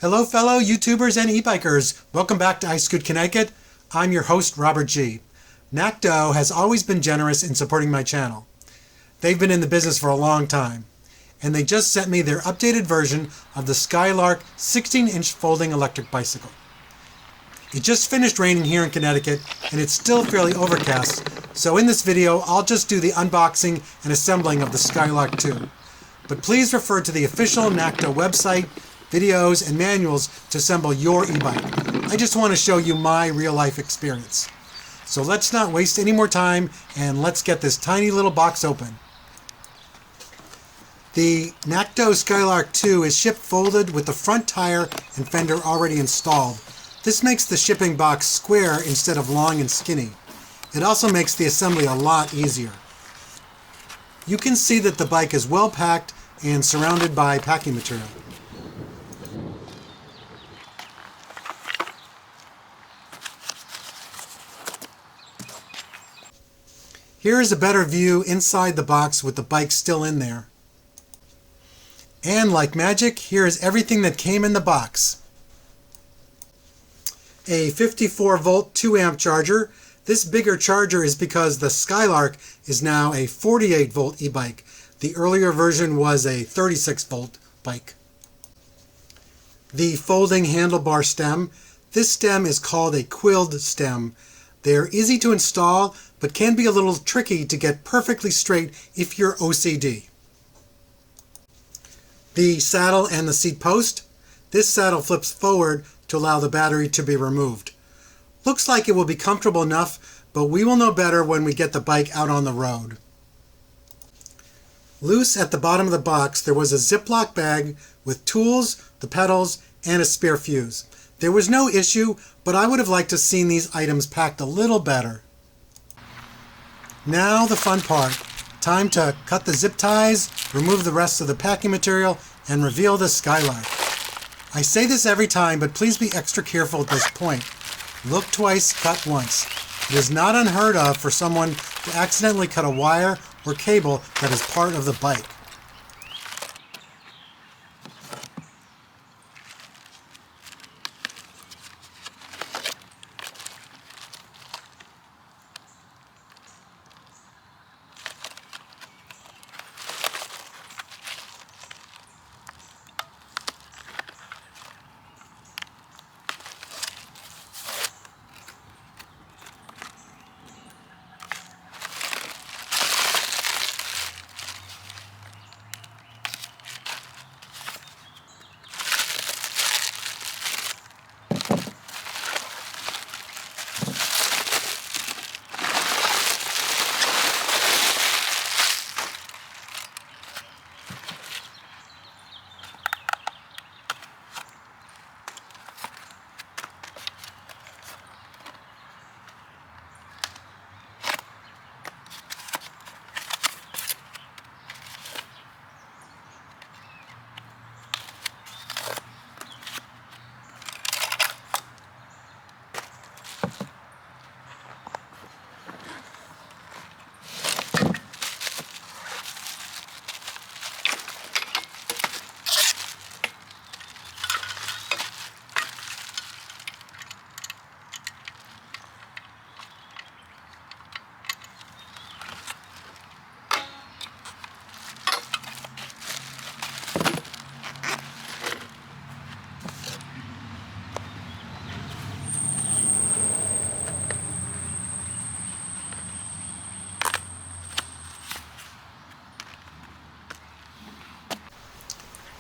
Hello fellow YouTubers and e-bikers. Welcome back to iScoot Connecticut. I'm your host, Robert G. Nakto has always been generous in supporting my channel. They've been in the business for a long time, and they just sent me their updated version of the Skylark 16-inch folding electric bicycle. It just finished raining here in Connecticut, and it's still fairly overcast, so in this video I'll just do the unboxing and assembling of the Skylark 2. But please refer to the official Nakto website, videos, and manuals to assemble your e-bike. I just want to show you my real-life experience. So let's not waste any more time, and let's get this tiny little box open. The Nakto Skylark 2 is shipped folded with the front tire and fender already installed. This makes the shipping box square instead of long and skinny. It also makes the assembly a lot easier. You can see that the bike is well packed and surrounded by packing material. Here is a better view inside the box with the bike still in there. And like magic, here is everything that came in the box. A 54 volt 2 amp charger. This bigger charger is because the Skylark is now a 48 volt e-bike. The earlier version was a 36 volt bike. The folding handlebar stem. This stem is called a quilled stem. They're easy to install, but can be a little tricky to get perfectly straight if you're OCD. The saddle and the seat post. This saddle flips forward to allow the battery to be removed. Looks like it will be comfortable enough, but we will know better when we get the bike out on the road. Loose at the bottom of the box, there was a Ziploc bag with tools, the pedals, and a spare fuse. There was no issue, but I would have liked to have seen these items packed a little better. Now the fun part. Time to cut the zip ties, remove the rest of the packing material, and reveal the Skylark. I say this every time, but please be extra careful at this point. Look twice, cut once. It is not unheard of for someone to accidentally cut a wire or cable that is part of the bike.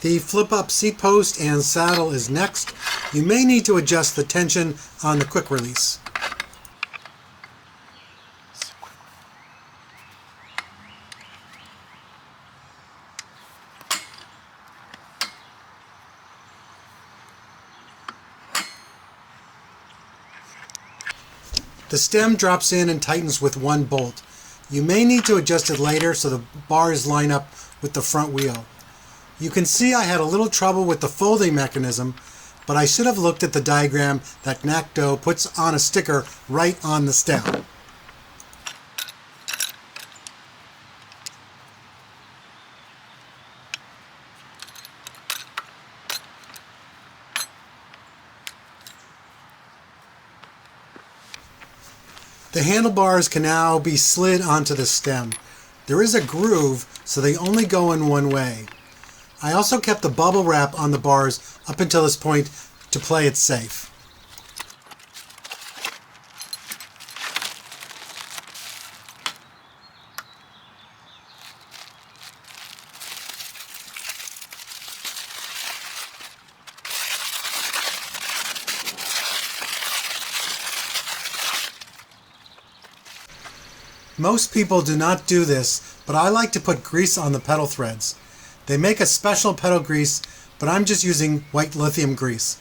The flip-up seat post and saddle is next. You may need to adjust the tension on the quick release. The stem drops in and tightens with one bolt. You may need to adjust it later so the bars line up with the front wheel. You can see I had a little trouble with the folding mechanism, but I should have looked at the diagram that Nakto puts on a sticker right on the stem. The handlebars can now be slid onto the stem. There is a groove, so they only go in one way. I also kept the bubble wrap on the bars up until this point to play it safe. Most people do not do this, but I like to put grease on the pedal threads. They make a special pedal grease, but I'm just using white lithium grease.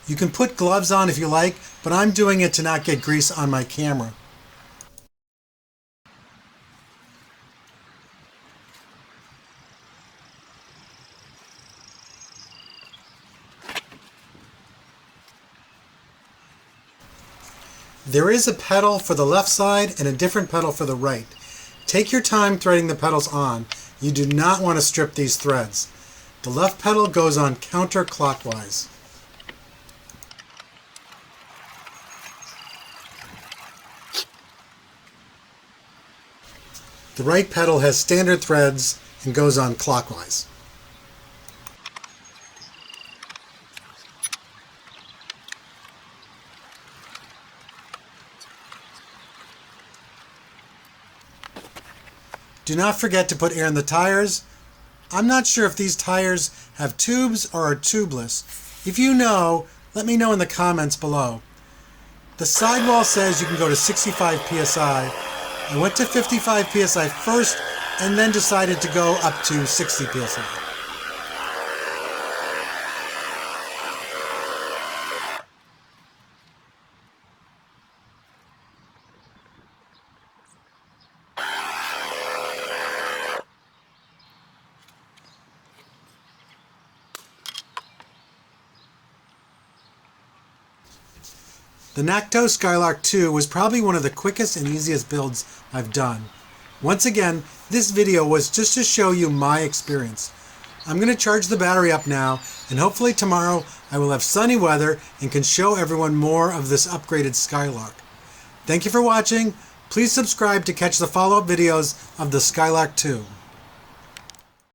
You can put gloves on if you like, but I'm doing it to not get grease on my camera. There is a pedal for the left side and a different pedal for the right. Take your time threading the pedals on. You do not want to strip these threads. The left pedal goes on counterclockwise. The right pedal has standard threads and goes on clockwise. Do not forget to put air in the tires. I'm not sure if these tires have tubes or are tubeless. If you know, let me know in the comments below. The sidewall says you can go to 65 psi. I went to 55 psi first and then decided to go up to 60 psi. The Nakto Skylark 2 was probably one of the quickest and easiest builds I've done. Once again, this video was just to show you my experience. I'm going to charge the battery up now, and hopefully tomorrow I will have sunny weather and can show everyone more of this upgraded Skylark. Thank you for watching. Please subscribe to catch the follow-up videos of the Skylark 2.